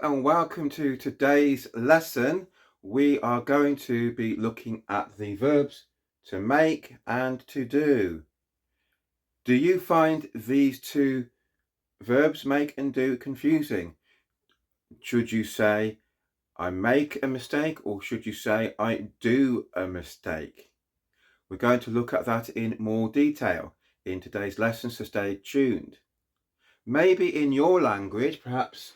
and welcome to today's lesson. We are going to be looking at the verbs to make and to do. Do you find these two verbs, make and do, confusing? Should you say I make a mistake, or should you say I do a mistake? We're going to look at that in more detail in today's lesson, so stay tuned. Maybe in your language, perhaps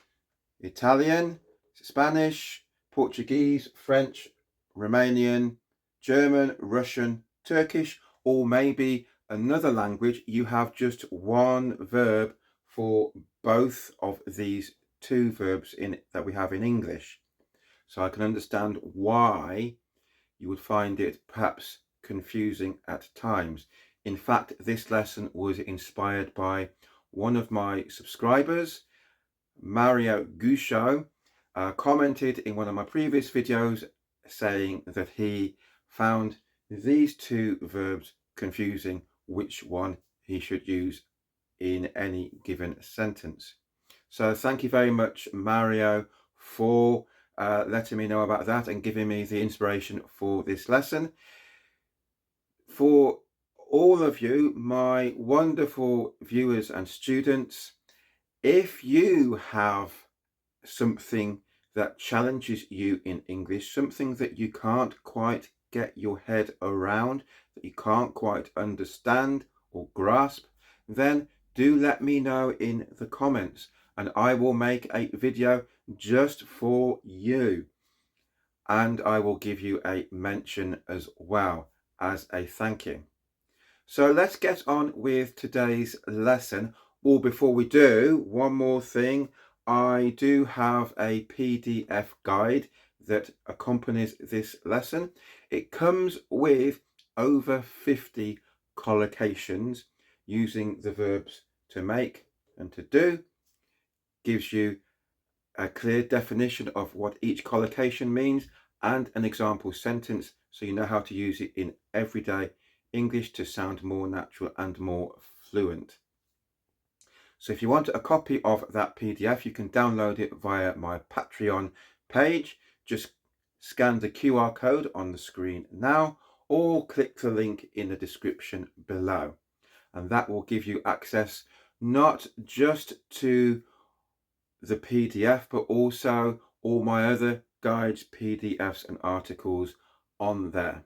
Italian, Spanish, Portuguese, French, Romanian, German, Russian, Turkish, or maybe another language, you have just one verb for both of these two verbs that we have in English. So I can understand why you would find it perhaps confusing at times. In fact, this lesson was inspired by one of my subscribers, Mario Gusho, commented in one of my previous videos saying that he found these two verbs confusing, which one he should use in any given sentence. So thank you very much, Mario, for letting me know about that and giving me the inspiration for this lesson. For all of you, my wonderful viewers and students, if you have something that challenges you in English, something that you can't quite get your head around, that you can't quite understand or grasp, then do let me know in the comments and I will make a video just for you. And I will give you a mention as well as a thank you. So let's get on with today's lesson. Or before we do, one more thing. I do have a PDF guide that accompanies this lesson. It comes with over 50 collocations using the verbs to make and to do. Gives you a clear definition of what each collocation means and an example sentence, so you know how to use it in everyday English to sound more natural and more fluent. So if you want a copy of that PDF, you can download it via my Patreon page. Just scan the QR code on the screen now or click the link in the description below. And that will give you access not just to the PDF, but also all my other guides, PDFs and articles on there.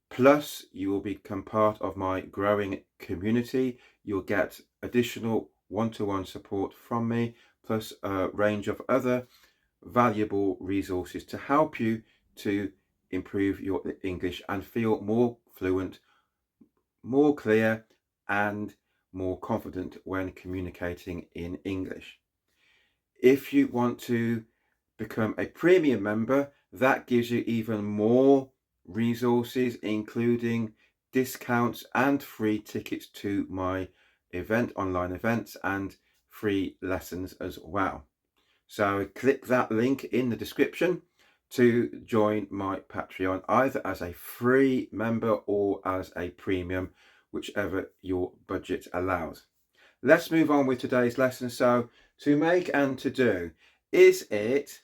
Plus, you will become part of my growing community. You'll get additional one-to-one support from me, plus a range of other valuable resources to help you to improve your English and feel more fluent, more clear, and more confident when communicating in English. If you want to become a premium member, that gives you even more resources, including discounts and free tickets to my online events and free lessons as well. So click that link in the description to join my Patreon, either as a free member or as a premium, whichever your budget allows. Let's move on with today's lesson. So to make and to do, is it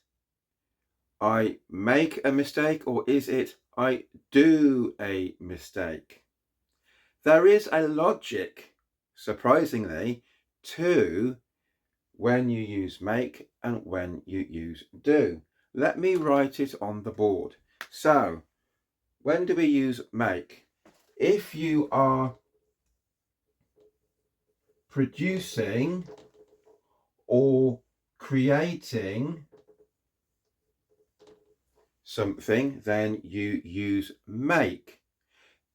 I make a mistake, or is it I do a mistake? There is a logic, surprisingly, to when you use make and when you use do. Let me write it on the board. So when do we use make? If you are producing or creating something, then you use make.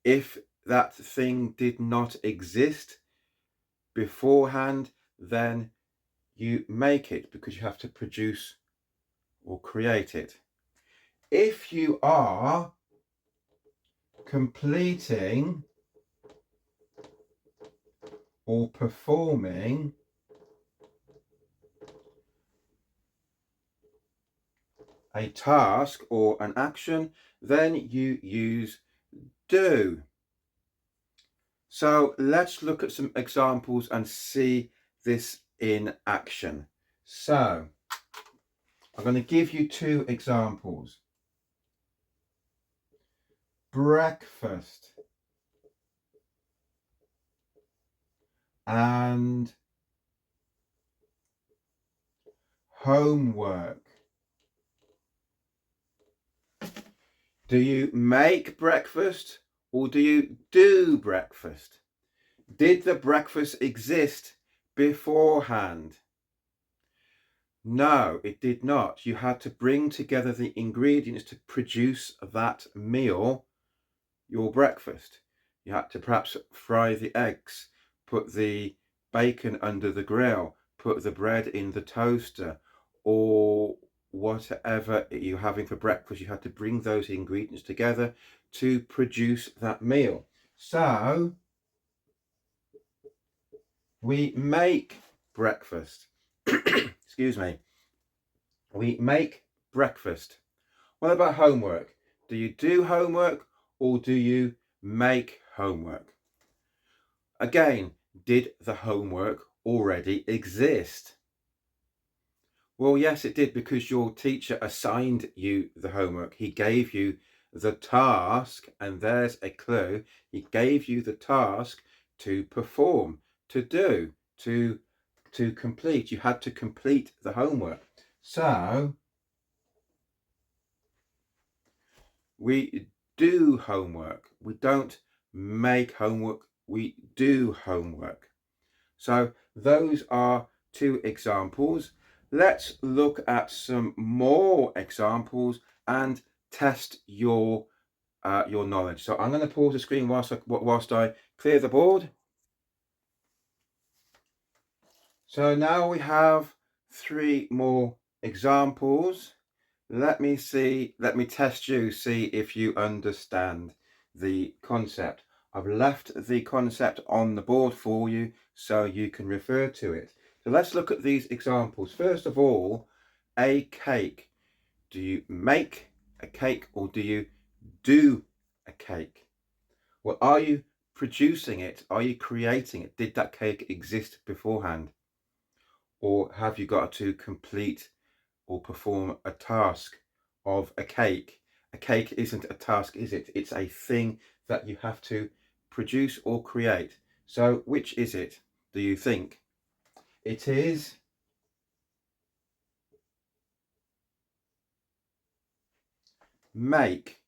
If that thing did not exist beforehand, then you make it because you have to produce or create it. If you are completing or performing a task or an action, then you use do. So let's look at some examples and see this in action. So I'm going to give you two examples. Breakfast and homework. Do you make breakfast or do you do breakfast? Did the breakfast exist beforehand? No, it did not. You had to bring together the ingredients to produce that meal, your breakfast. You had to perhaps fry the eggs, put the bacon under the grill, put the bread in the toaster, or whatever you're having for breakfast. You had to bring those ingredients together to produce that meal. So we make breakfast. Excuse me. We make breakfast. What about homework? Do you do homework or do you make homework? Again, did the homework already exist? Well, yes, it did, because your teacher assigned you the homework. He gave you the task, and there's a clue. He gave you the task to perform, to do, to complete. You had to complete the homework. So we do homework. We don't make homework, we do homework. So those are two examples. Let's look at some more examples and test your knowledge. So I'm going to pause the screen whilst I clear the board. So now we have three more examples. Let me test you, see if you understand the concept. I've left the concept on the board for you so you can refer to it. So let's look at these examples. First of all, a cake. Do you make a cake or do you do a cake? Well, are you producing it? Are you creating it? Did that cake exist beforehand? Or have you got to complete or perform a task of a cake? A cake isn't a task, is it? It's a thing that you have to produce or create. So which is it, do you think? It is make.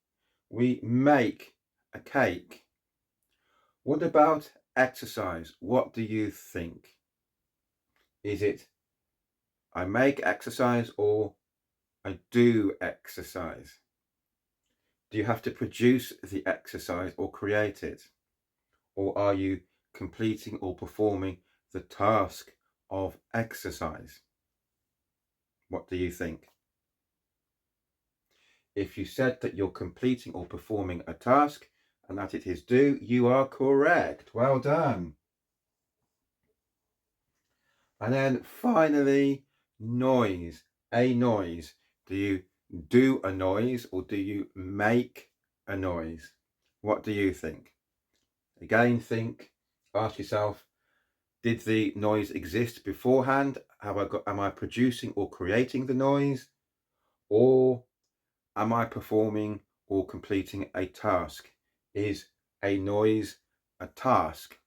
We make a cake. What about exercise? What do you think? Is it I make exercise or I do exercise? Do you have to produce the exercise or create it? Or are you completing or performing the task of exercise? What do you think? If you said that you're completing or performing a task and that it is do, you are correct. Well done. And then finally, noise. A noise. Do you do a noise or do you make a noise? What do you think? Again, ask yourself, did the noise exist beforehand? Am I producing or creating the noise? Or am I performing or completing a task? Is a noise a task?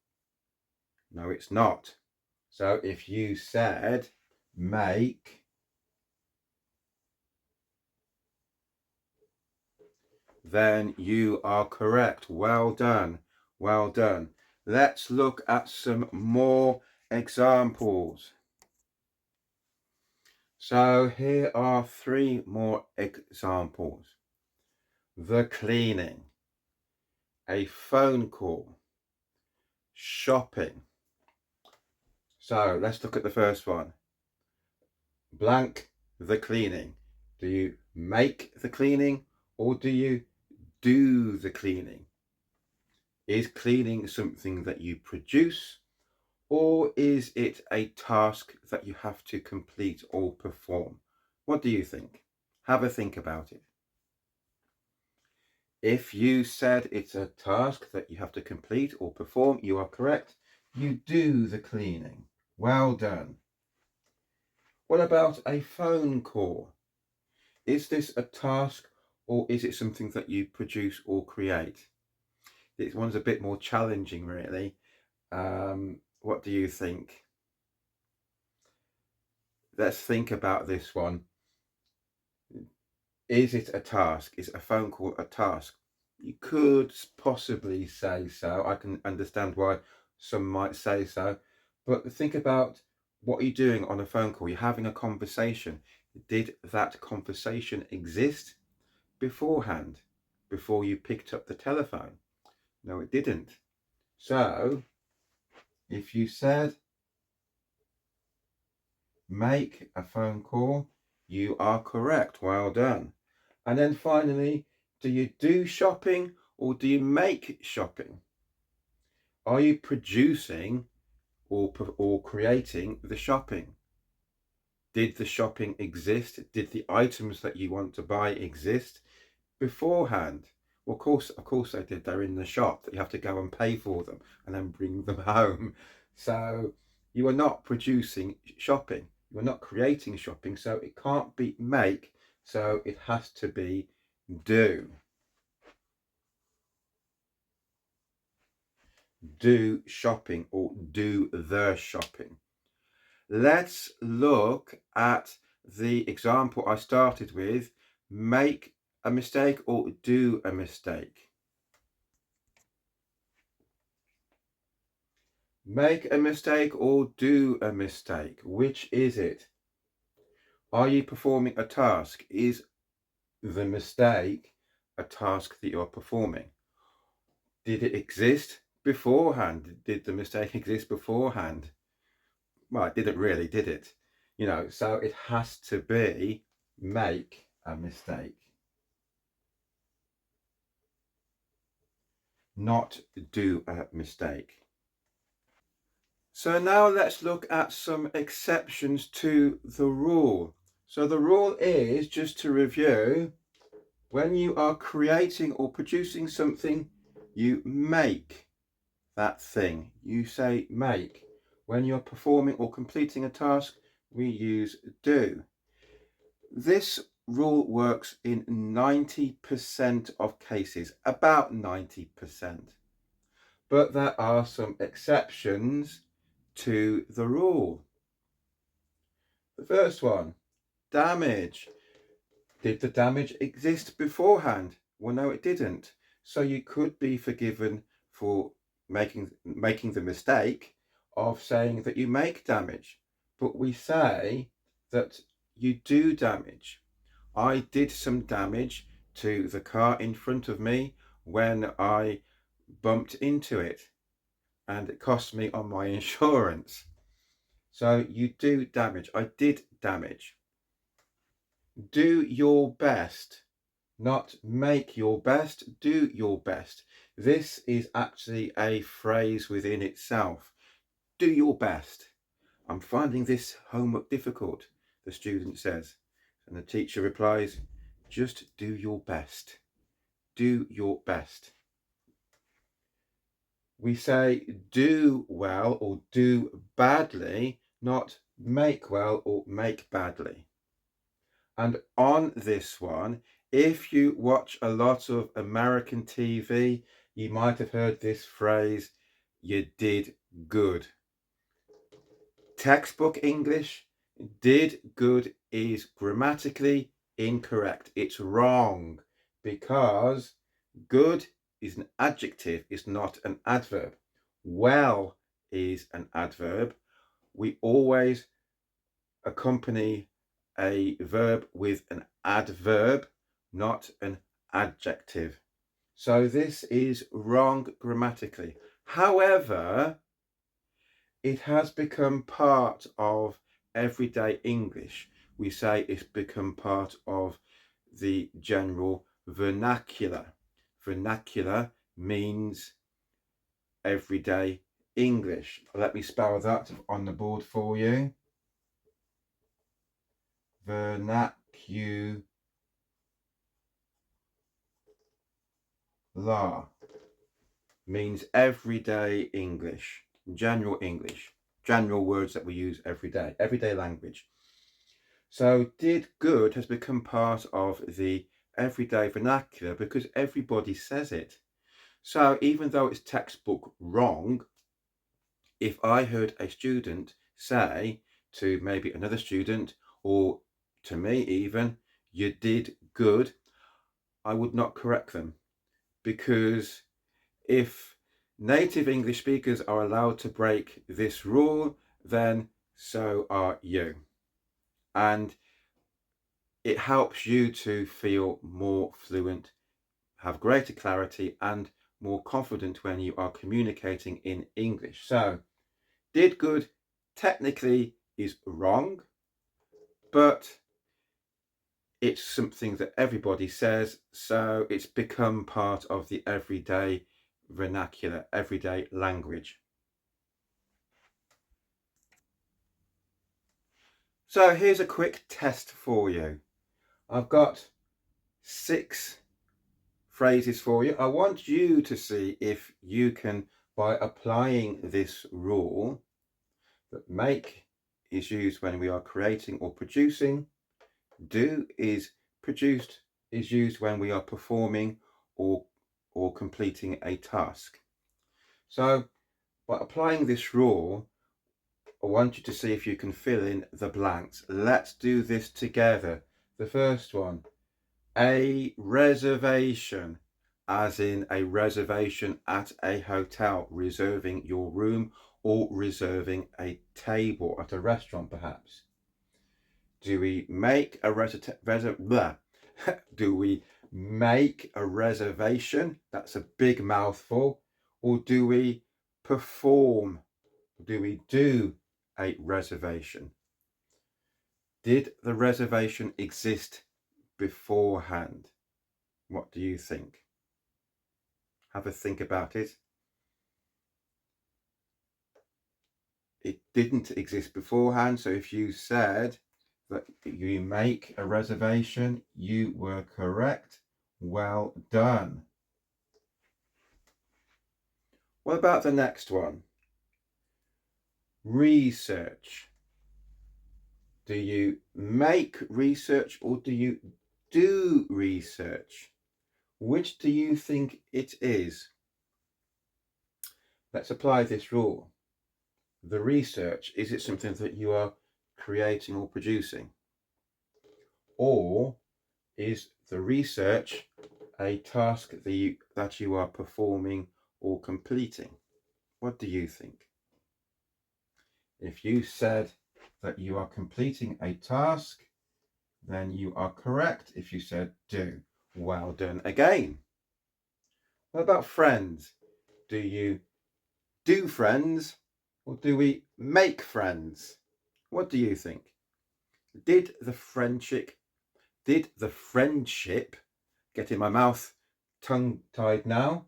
No, it's not. So if you said make, then you are correct. Well done. Well done. Let's look at some more examples. So here are three more examples. The cleaning, a phone call, shopping. So let's look at the first one. Blank, the cleaning. Do you make the cleaning or do you do the cleaning? Is cleaning something that you produce or is it a task that you have to complete or perform? What do you think? Have a think about it. If you said it's a task that you have to complete or perform, you are correct. You do the cleaning. Well done. What about a phone call? Is this a task or is it something that you produce or create? This one's a bit more challenging, really. What do you think? Let's think about this one. Is it a task? Is a phone call a task? You could possibly say so. I can understand why some might say so. But think about what you're doing on a phone call. You're having a conversation. Did that conversation exist beforehand, before you picked up the telephone? No, it didn't. So if you said make a phone call, you are correct. Well done. And then finally, do you do shopping or do you make shopping? Are you producing or creating the shopping? Did the shopping exist? Did the items that you want to buy exist beforehand? Well, of course they did. They're in the shop. You have to go and pay for them and then bring them home. So you are not producing shopping. You are not creating shopping. So it can't be make. So it has to be do. Do shopping or do the shopping. Let's look at the example I started with. Make a mistake or do a mistake. Make a mistake or do a mistake. Which is it? Are you performing a task? Is the mistake a task that you're performing? Did it exist beforehand? Did the mistake exist beforehand? Well, it didn't really, did it? So it has to be make a mistake, not do a mistake. So now let's look at some exceptions to the rule. So the rule is, just to review, when you are creating or producing something, you make that thing. You say make. When you're performing or completing a task, we use do. This rule works in 90% of cases, about 90%. But there are some exceptions to the rule. The first one, damage. Did the damage exist beforehand? Well, no, it didn't. So you could be forgiven for making the mistake of saying that you make damage. But we say that you do damage. I did some damage to the car in front of me when I bumped into it, and it cost me on my insurance. So you do damage. I did damage. Do your best, not make your best, do your best. This is actually a phrase within itself. Do your best. I'm finding this homework difficult, the student says. And the teacher replies, just do your best. Do your best. We say do well or do badly, not make well or make badly. And on this one, if you watch a lot of American TV, you might have heard this phrase, you did good. Textbook English, did good is grammatically incorrect. It's wrong because good is an adjective, it's not an adverb. Well is an adverb. We always accompany a verb with an adverb, not an adjective. So this is wrong grammatically. However, it has become part of everyday English. We say it's become part of the general vernacular. Vernacular means everyday English. Let me spell that on the board for you. Vernacular means everyday English, general words that we use every day, everyday language. So did good has become part of the everyday vernacular because everybody says it. So even though it's textbook wrong, if I heard a student say to maybe another student or to me even, you did good, I would not correct them, because if native English speakers are allowed to break this rule, then so are you. And it helps you to feel more fluent, have greater clarity, and more confident when you are communicating in English. So, did good technically is wrong, but it's something that everybody says, so it's become part of the everyday vernacular, everyday language. So here's a quick test for you. I've got 6 phrases for you. I want you to see if you can, by applying this rule, that make is used when we are creating or producing, do is used when we are performing or completing a task. So by applying this rule, I want you to see if you can fill in the blanks. Let's do this together. The first one, a reservation, as in a reservation at a hotel, reserving your room or reserving a table at a restaurant perhaps. Do we make a do we make a reservation? That's a big mouthful. Or do we perform? Do we do a reservation? Did the reservation exist beforehand? What do you think? Have a think about it. It didn't exist beforehand, so if you said that you make a reservation, you were correct. Well done. What about the next one? Research. Do you make research or do you do research? Which do you think it is? Let's apply this rule. The research, is it something that you are creating or producing? Or is the research a task that you are performing or completing? What do you think? If you said that you are completing a task, then you are correct. If you said do, well done again. What about friends? Do you do friends or do we make friends? What do you think? Did the friendship get in my mouth, tongue tied now?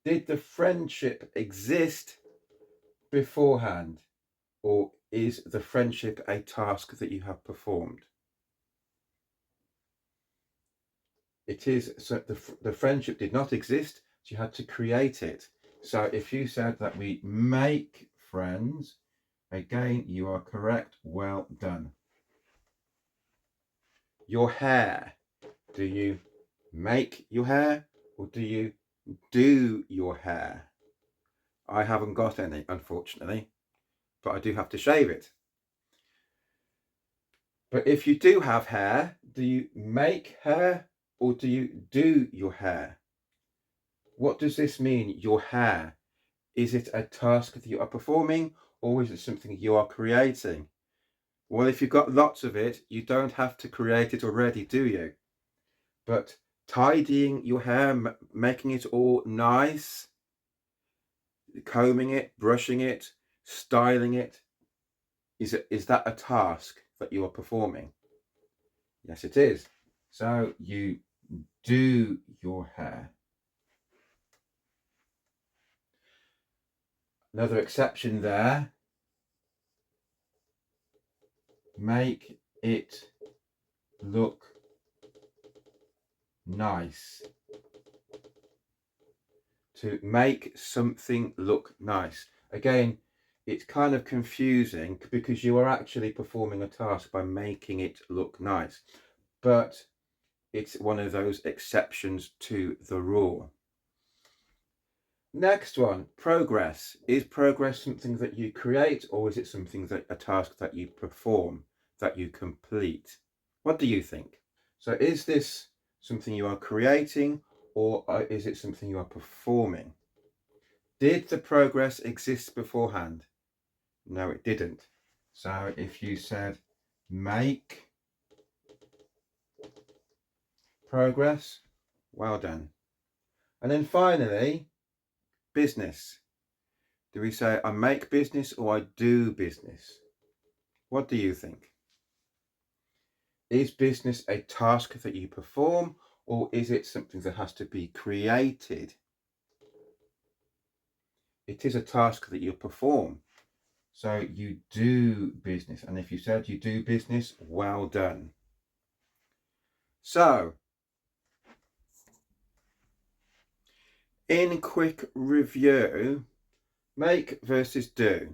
Did the friendship exist beforehand, or is the friendship a task that you have performed? It is, so the friendship did not exist, so you had to create it. So if you said that we make friends, again, you are correct. Well done. Your hair. Do you make your hair or do you do your hair? I haven't got any, unfortunately, but I do have to shave it. But if you do have hair, do you make hair or do you do your hair? What does this mean, your hair? Is it a task that you are performing or is it something you are creating? Well, if you've got lots of it, you don't have to create it already, do you? But tidying your hair, making it all nice, combing it, brushing it, styling it, is that a task that you are performing? Yes, it is. So you do your hair. Another exception there. Make it look nice. To make something look nice. Again, it's kind of confusing because you are actually performing a task by making it look nice, but it's one of those exceptions to the rule. Next one, progress. Is progress something that you create, or is it something that a task that you perform, that you complete? What do you think? So is this something you are creating, or is it something you are performing? Did the progress exist beforehand? No, it didn't. So if you said make progress, well done. And then finally, business. Do we say I make business or I do business? What do you think? Is business a task that you perform, or is it something that has to be created? It is a task that you perform. So you do business. And if you said you do business, well done. So, in quick review, make versus do,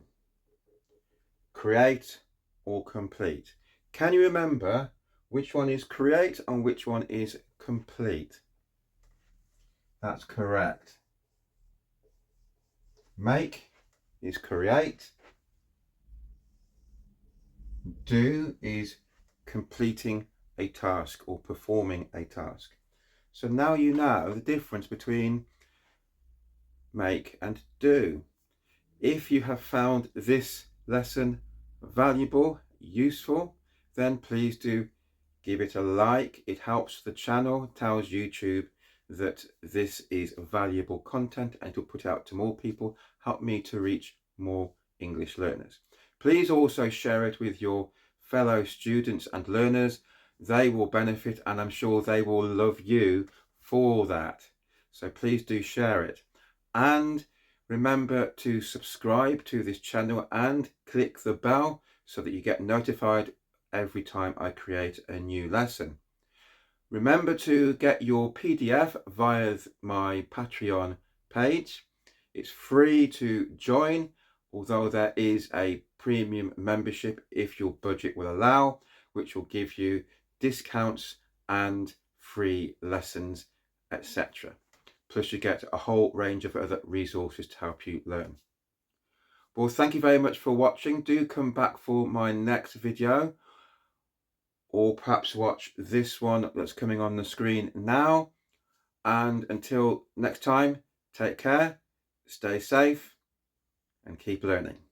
create or complete. Can you remember which one is create and which one is complete? That's correct. Make is create. Do is completing a task or performing a task. So now you know the difference between make and do. If you have found this lesson valuable, useful, then please do give it a like. It helps the channel, tells YouTube that this is valuable content, and to put out to more people, help me to reach more English learners. Please also share it with your fellow students and learners. They will benefit, and I'm sure they will love you for that. So please do share it. And remember to subscribe to this channel and click the bell so that you get notified every time I create a new lesson. Remember to get your PDF via my Patreon page. It's free to join, although there is a premium membership if your budget will allow, which will give you discounts and free lessons, etc. Plus you get a whole range of other resources to help you learn. Well, thank you very much for watching. Do come back for my next video, or perhaps watch this one that's coming on the screen now. And until next time, take care, stay safe, and keep learning.